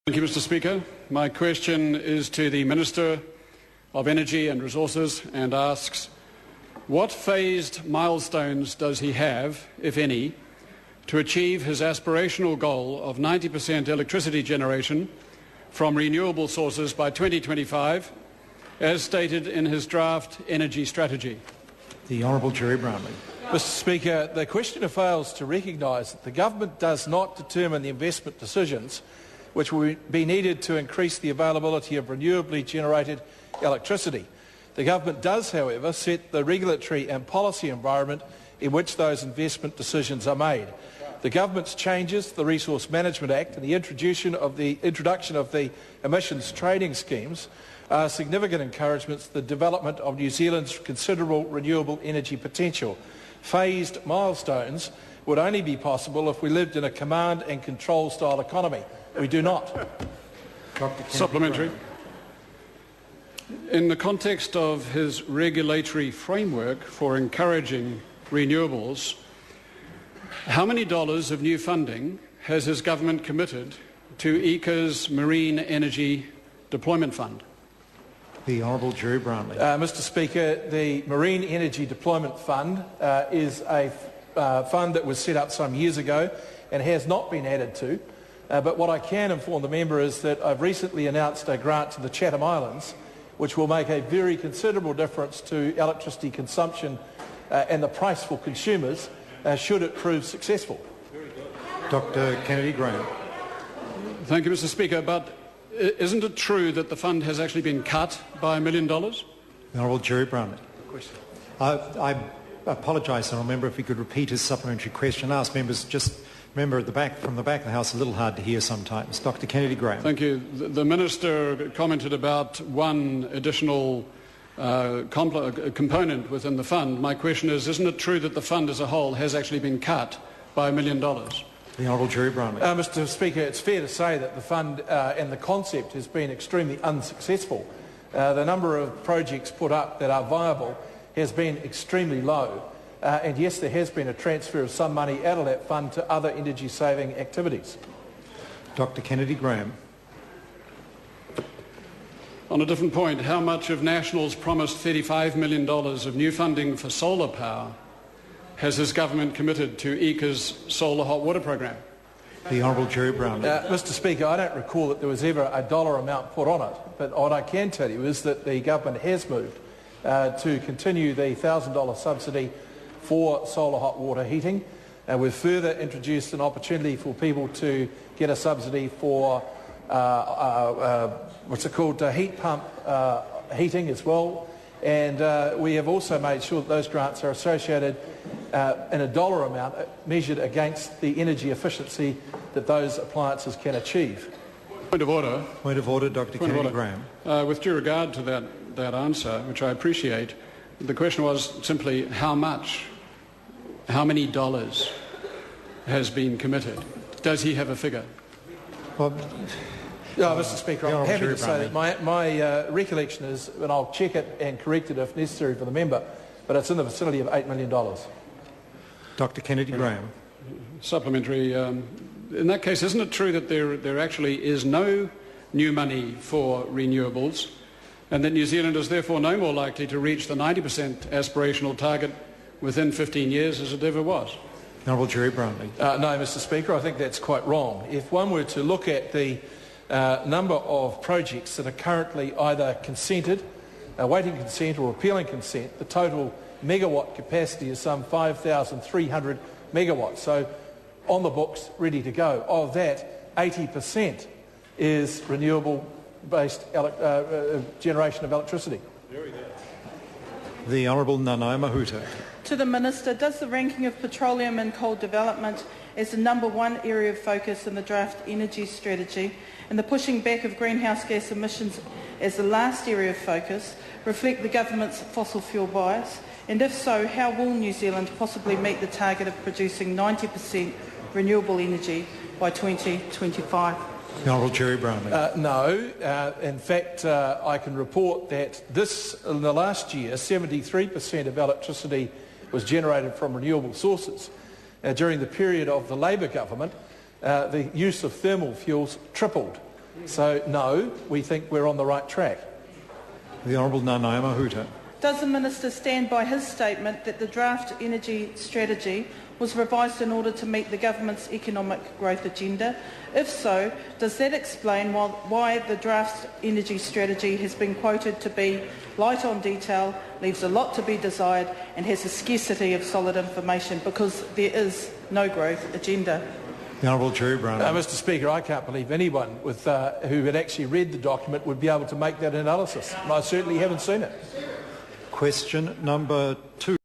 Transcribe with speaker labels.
Speaker 1: Thank you, Mr. Speaker. My question is to the Minister of Energy and Resources and asks, what phased milestones does he have, if any, to achieve his aspirational goal of 90% electricity generation from renewable sources by 2025, as stated in his draft energy strategy?
Speaker 2: The Honourable Jerry Brownlee.
Speaker 3: Mr. Speaker, the questioner fails to recognise that the government does not determine the investment decisions which will be needed to increase the availability of renewably generated electricity. The government does, however, set the regulatory and policy environment in which those investment decisions are made. The government's changes to the Resource Management Act and the introduction of the emissions trading schemes are significant encouragements to the development of New Zealand's considerable renewable energy potential. Phased milestones would only be possible if we lived in a command and control style economy. We do not.
Speaker 1: Supplementary. In the context of his regulatory framework for encouraging renewables, how many dollars of new funding has his government committed to ECA's Marine Energy Deployment Fund?
Speaker 2: The Honourable Jerry Brownlee.
Speaker 3: Mr. Speaker, the Marine Energy Deployment Fund is a fund that was set up some years ago and has not been added to. But what I can inform the member is that I've recently announced a grant to the Chatham Islands, which will make a very considerable difference to electricity consumption and the price for consumers should it prove successful.
Speaker 2: Dr. Kennedy Graham.
Speaker 1: Thank you, Mr. Speaker. But isn't it true that the fund has actually been cut by $1 million?
Speaker 2: The Honourable Jerry Brownlee. I apologise, Honourable Member, if he could repeat his supplementary question. Ask members just remember from the back of the House, a little hard to hear sometimes. Dr. Kennedy Graham.
Speaker 1: Thank you. The Minister commented about one additional component within the fund. My question is, isn't it true that the fund as a whole has actually been cut by $1 million?
Speaker 2: The Honourable Jerry Brownlee.
Speaker 3: Mr. Speaker, it's fair to say that the fund and the concept has been extremely unsuccessful. The number of projects put up that are viable has been extremely low. And yes, there has been a transfer of some money out of that fund to other energy-saving activities.
Speaker 2: Dr. Kennedy Graham.
Speaker 1: On a different point, how much of National's promised $35 million of new funding for solar power has his government committed to ECA's solar hot water program?
Speaker 2: The Honourable Jerry Brownlee.
Speaker 3: Mr. Speaker, I don't recall that there was ever a dollar amount put on it, but what I can tell you is that the government has moved to continue the $1,000 subsidy for solar hot water heating. We've further introduced an opportunity for people to get a subsidy for heat pump heating as well. And we have also made sure that those grants are associated in a dollar amount measured against the energy efficiency that those appliances can achieve.
Speaker 1: Point of order.
Speaker 2: Point of order, Dr. Kennedy Graham.
Speaker 1: With due regard to that answer, which I appreciate, the question was simply how much, how many dollars has been committed? Does he have a figure?
Speaker 2: Well,
Speaker 3: Mr. Speaker, I'm happy to say that my recollection is, and I'll check it and correct it if necessary for the member, but it's in the vicinity of $8 million.
Speaker 2: Dr. Kennedy Graham.
Speaker 1: Supplementary. In that case, isn't it true that there actually is no new money for renewables, and that New Zealand is therefore no more likely to reach the 90% aspirational target within 15 years as it ever was?
Speaker 2: Honourable Jerry Brownlee.
Speaker 3: No, Mr. Speaker, I think that's quite wrong. If one were to look at the number of projects that are currently either consented, awaiting consent or appealing consent, the total megawatt capacity is some 5,300 megawatts. So on the books, ready to go. Of that, 80% is renewable-based generation of electricity.
Speaker 2: The Honourable Nanaia Mahuta.
Speaker 4: To the Minister, does the ranking of petroleum and coal development as the #1 area of focus in the draft energy strategy and the pushing back of greenhouse gas emissions as the last area of focus reflect the government's fossil fuel bias? And if so, how will New Zealand possibly meet the target of producing 90% renewable energy by 2025?
Speaker 2: The Honourable Jerry Brownlee.
Speaker 3: No. In fact, I can report that in the last year, 73% of electricity was generated from renewable sources. During the period of the Labor government, the use of thermal fuels tripled. So, no, we think we're on the right track.
Speaker 2: The Honourable Nanaia Mahuta.
Speaker 4: Does the Minister stand by his statement that the draft energy strategy was revised in order to meet the government's economic growth agenda? If so, does that explain why the draft energy strategy has been quoted to be light on detail, leaves a lot to be desired and has a scarcity of solid information, because there is no growth agenda?
Speaker 2: The Honourable Jerry Brown.
Speaker 3: Mr Speaker, I can't believe anyone who had actually read the document would be able to make that analysis, and I certainly haven't seen it.
Speaker 2: Question number 2.